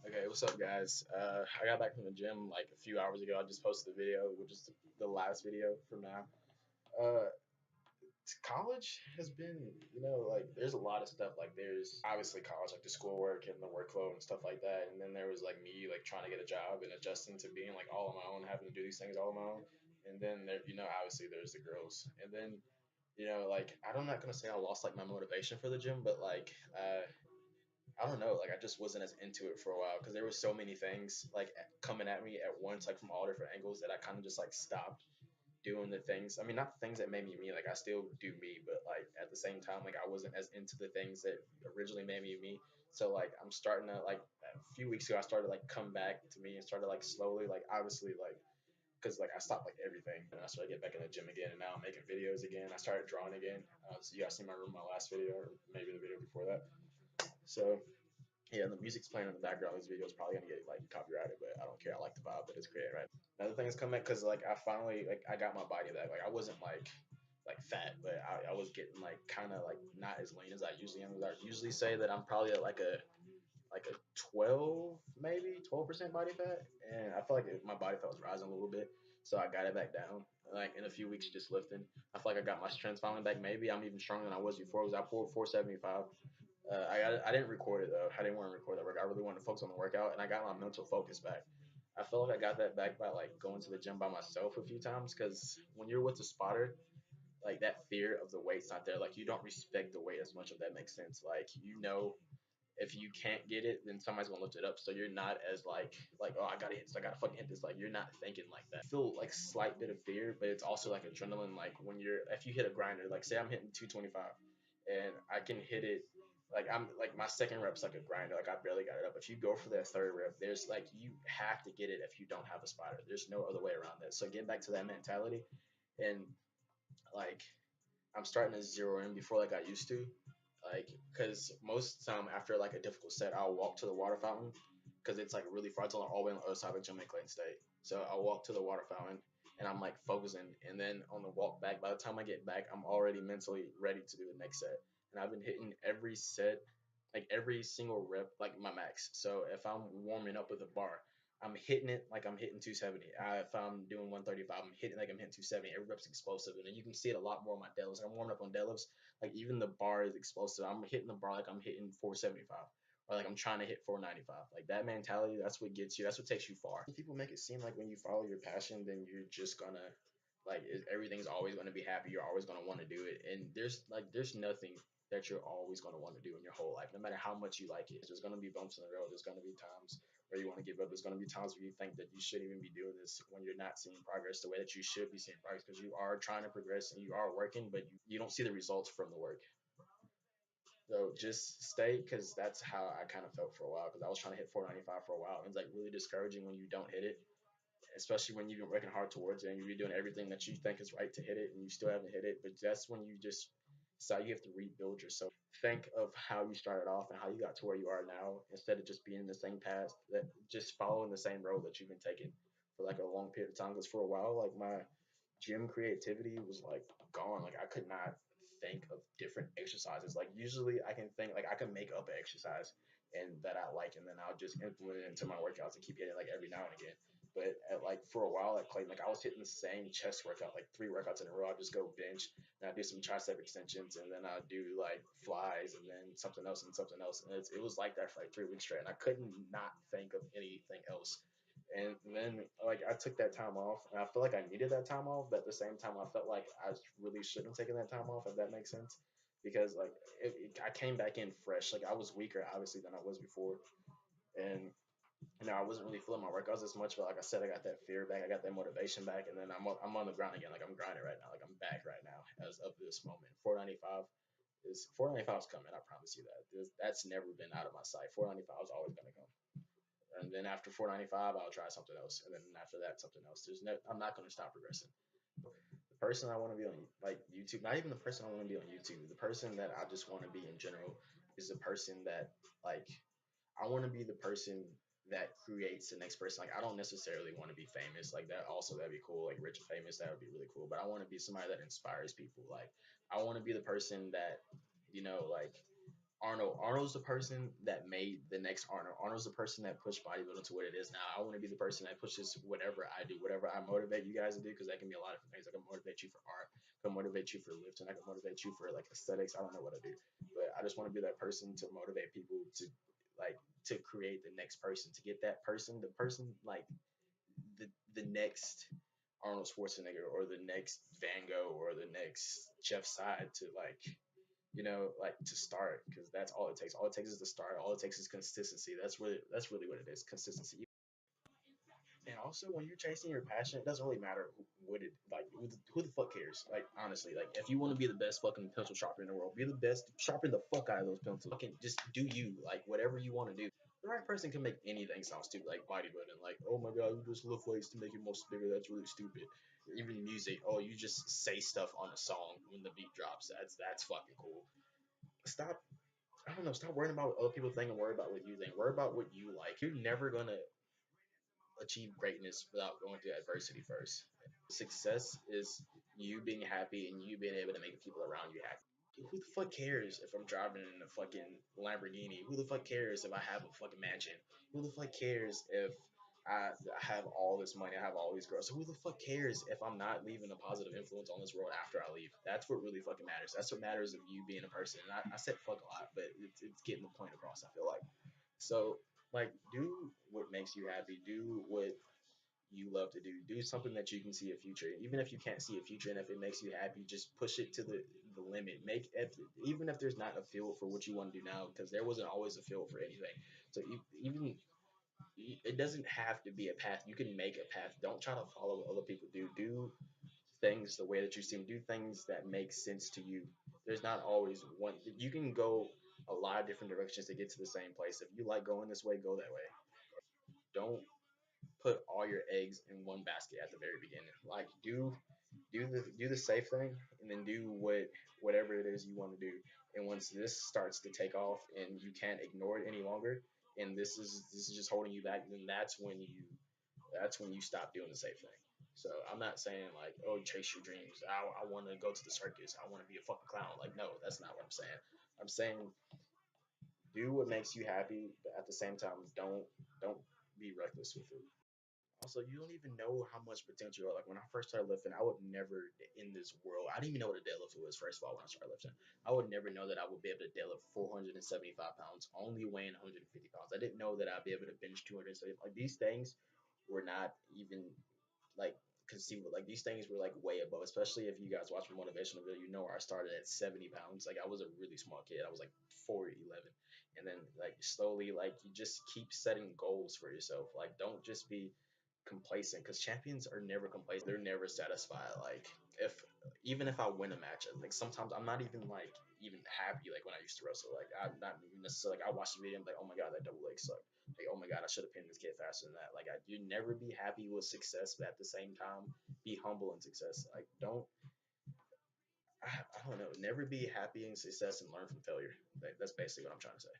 Okay, what's up, guys? I got back from the gym like a few hours ago. I just posted the video, which is the last video from now. Uh, College has been, like there's a lot of stuff. Like there's obviously college, like the schoolwork and the workload and stuff like that. And then there was like me, like trying to get a job and adjusting to being like all on my own, having to do these things all on my own. And then there, obviously there's the girls. And then, like I'm not gonna say I lost like my motivation for the gym, but like I don't know, like I just wasn't as into it for a while because there were so many things like coming at me at once, like from all different angles that I kind of just like stopped doing the things. I mean, not the things that made me me, like I still do me, but like at the same time, like I wasn't as into the things that originally made me me. So like I'm starting to like a few weeks ago, I started like come back to me and started like slowly, like obviously like because like I stopped like everything and I started getting back in the gym again and now I'm making videos again. I started drawing again. So you guys seen my room, my last video or maybe the video before that. So yeah, and the music's playing in the background. This video is probably gonna get like copyrighted, but I don't care. I like the vibe that it's creating right now. Another thing is coming because like I finally like I got my body back. Like I wasn't like fat, but I was getting like kind of like not as lean as I usually am. I usually say that I'm probably at like a 12 maybe 12% body fat, and I feel like my body fat was rising a little bit, so I got it back down. Like in a few weeks, just lifting. I feel like I got my strength finally back. Maybe I'm even stronger than I was before. I pulled 475. I didn't record it though. I didn't want to record that work. I really wanted to focus on the workout, and I got my mental focus back. I feel like I got that back by like going to the gym by myself a few times because when you're with a spotter, like that fear of the weight's not there. Like you don't respect the weight as much, if that makes sense. Like if you can't get it, then somebody's gonna lift it up. So you're not as like oh I gotta hit this, I gotta fucking hit this. Like you're not thinking like that. You feel like slight bit of fear, but it's also like adrenaline. Like when you're if you hit a grinder, like say I'm hitting 225, and I can hit it. Like I'm like my second rep's like a grinder. Like I barely got it up. If you go for that third rep, there's like you have to get it if you don't have a spotter. There's no other way around that. So get back to that mentality, and like I'm starting to zero in before like I used to. Like, because most of the time after like a difficult set, I'll walk to the water fountain because it's like really far. It's all the way on the other side of Jamaica Clayton State. So I'll walk to the water fountain and I'm like focusing. And then on the walk back, by the time I get back, I'm already mentally ready to do the next set. And I've been hitting every set, like every single rep, like my max. So if I'm warming up with a bar, I'm hitting it like I'm hitting 270. If I'm doing 135, I'm hitting like I'm hitting 270. Every rep's explosive, and then you can see it a lot more on my deadlifts. I'm warming up on deadlifts, like even the bar is explosive. I'm hitting the bar like I'm hitting 475, or like I'm trying to hit 495. Like that mentality, that's what gets you. That's what takes you far. People make it seem like when you follow your passion, then you're just gonna like everything's always gonna be happy. You're always gonna want to do it, and there's nothing that you're always going to want to do in your whole life, no matter how much you like it. There's going to be bumps in the road. There's going to be times where you want to give up. There's going to be times where you think that you shouldn't even be doing this when you're not seeing progress the way that you should be seeing progress because you are trying to progress and you are working, but you don't see the results from the work. So just stay because that's how I kind of felt for a while because I was trying to hit 495 for a while. And it's like really discouraging when you don't hit it, especially when you've been working hard towards it and you're doing everything that you think is right to hit it and you still haven't hit it. But that's when you just decide you have to rebuild yourself. Think of how you started off and how you got to where you are now instead of just being in the same path that just following the same road that you've been taking for like a long period of time. Because for a while, like my gym creativity was like gone. Like I could not think of different exercises. Like usually I can think like I can make up an exercise and that I like and then I'll just implement it into my workouts and keep hitting like every now and again. But at, like for a while at Clayton, like I was hitting the same chest workout, like 3 workouts in a row. I just go bench and I do some tricep extensions and then I do like flies and then something else and something else. And it was like that for like 3 weeks straight. And I couldn't not think of anything else. And then like I took that time off, and I feel like I needed that time off, but at the same time, I felt like I really shouldn't have taken that time off, if that makes sense, because like I came back in fresh. Like I was weaker, obviously, than I was before, and I wasn't really feeling my workouts as much. But like I said, I got that fear back, I got that motivation back, and then I'm on the ground again. Like I'm grinding right now. Like I'm back right now as of this moment. 495 is coming. I promise you that. That's never been out of my sight. 495 is always gonna come. And then after 495, I'll try something else, and then after that, something else. I'm not going to stop progressing. The person I want to be on like YouTube, not even the person I want to be on YouTube, the person that I just want to be in general is the person that like I want to be the person that creates the next person. Like I don't necessarily want to be famous. Like that also that'd be cool. Like rich and famous, that would be really cool. But I want to be somebody that inspires people. Like I want to be the person that like Arnold's the person that made the next Arnold. Arnold's the person that pushed bodybuilding to what it is now. I want to be the person that pushes whatever I do, whatever I motivate you guys to do, because that can be a lot of different things. I can motivate you for art, I can motivate you for lifting, I can motivate you for like aesthetics. I don't know what I do, but I just want to be that person to motivate people to like to create the next person, to get that person, the person like the the next Arnold Schwarzenegger or the next Van Gogh or the next Jeff Side to like like to start, because that's all it takes. All it takes is the start. All it takes is consistency. That's really what it is, consistency. And also, when you're chasing your passion, it doesn't really matter what it like. Who the fuck cares? Like honestly, like if you want to be the best fucking pencil sharpener in the world, be the best. Sharpen the fuck out of those pencils. Fucking just do you like whatever you want to do. The right person can make anything sound stupid, like bodybuilding. Like, oh my god, you just lift weights to make your muscles bigger. That's really stupid. Even music. Oh, you just say stuff on a song when the beat drops. That's fucking cool. Stop. I don't know. Stop worrying about what other people think and worry about what you think. Worry about what you like. You're never gonna achieve greatness without going through adversity first. Success is you being happy and you being able to make people around you happy. Who the fuck cares if I'm driving in a fucking Lamborghini? Who the fuck cares if I have a fucking mansion? Who the fuck cares if I have all this money, I have all these girls? So who the fuck cares if I'm not leaving a positive influence on this world after I leave? That's what really fucking matters. That's what matters of you being a person. And I said fuck a lot, but it's getting the point across, I feel like. So, like, do what makes you happy. Do what you love to do. Do something that you can see a future. Even if you can't see a future, and if it makes you happy, just push it to the limit. Even if there's not a field for what you want to do now, because there wasn't always a field for anything. So even it doesn't have to be a path. You can make a path. Don't try to follow what other people do. Do things the way that you see them. Do things that make sense to you. There's not always one. You can go a lot of different directions to get to the same place. If you like going this way, go that way. Don't put all your eggs in one basket at the very beginning. Like do the safe thing, and then do whatever it is you want to do. And once this starts to take off and you can't ignore it any longer, and this is just holding you back, then that's when you stop doing the safe thing. So I'm not saying like, oh, chase your dreams. I want to go to the circus. I want to be a fucking clown. Like, no, that's not what I'm saying. I'm saying do what makes you happy, but at the same time, don't be reckless with it. Also, you don't even know how much potential. Like when I first started lifting, I would never in this world. I didn't even know what a deadlift was. First of all, when I started lifting, I would never know that I would be able to deadlift 475 pounds, only weighing 150 pounds. I didn't know that I'd be able to bench 270. Like these things were not even like conceivable. Like these things were like way above. Especially if you guys watch my motivational video, you know where I started at 70 pounds. Like I was a really small kid. I was like 4'11", and then like slowly, like you just keep setting goals for yourself. Like don't just be complacent, because champions are never complacent. They're never satisfied. Like if even if I win a match, like sometimes I'm not even like even happy like when I used to wrestle. Like I'm not even necessarily like I watch the video and I'm like, oh my god, that double leg sucked. Like oh my god, I should have pinned this kid faster than that. Like you never be happy with success, but at the same time be humble in success. Like don't I don't know, never be happy in success and learn from failure. Like, that's basically what I'm trying to say.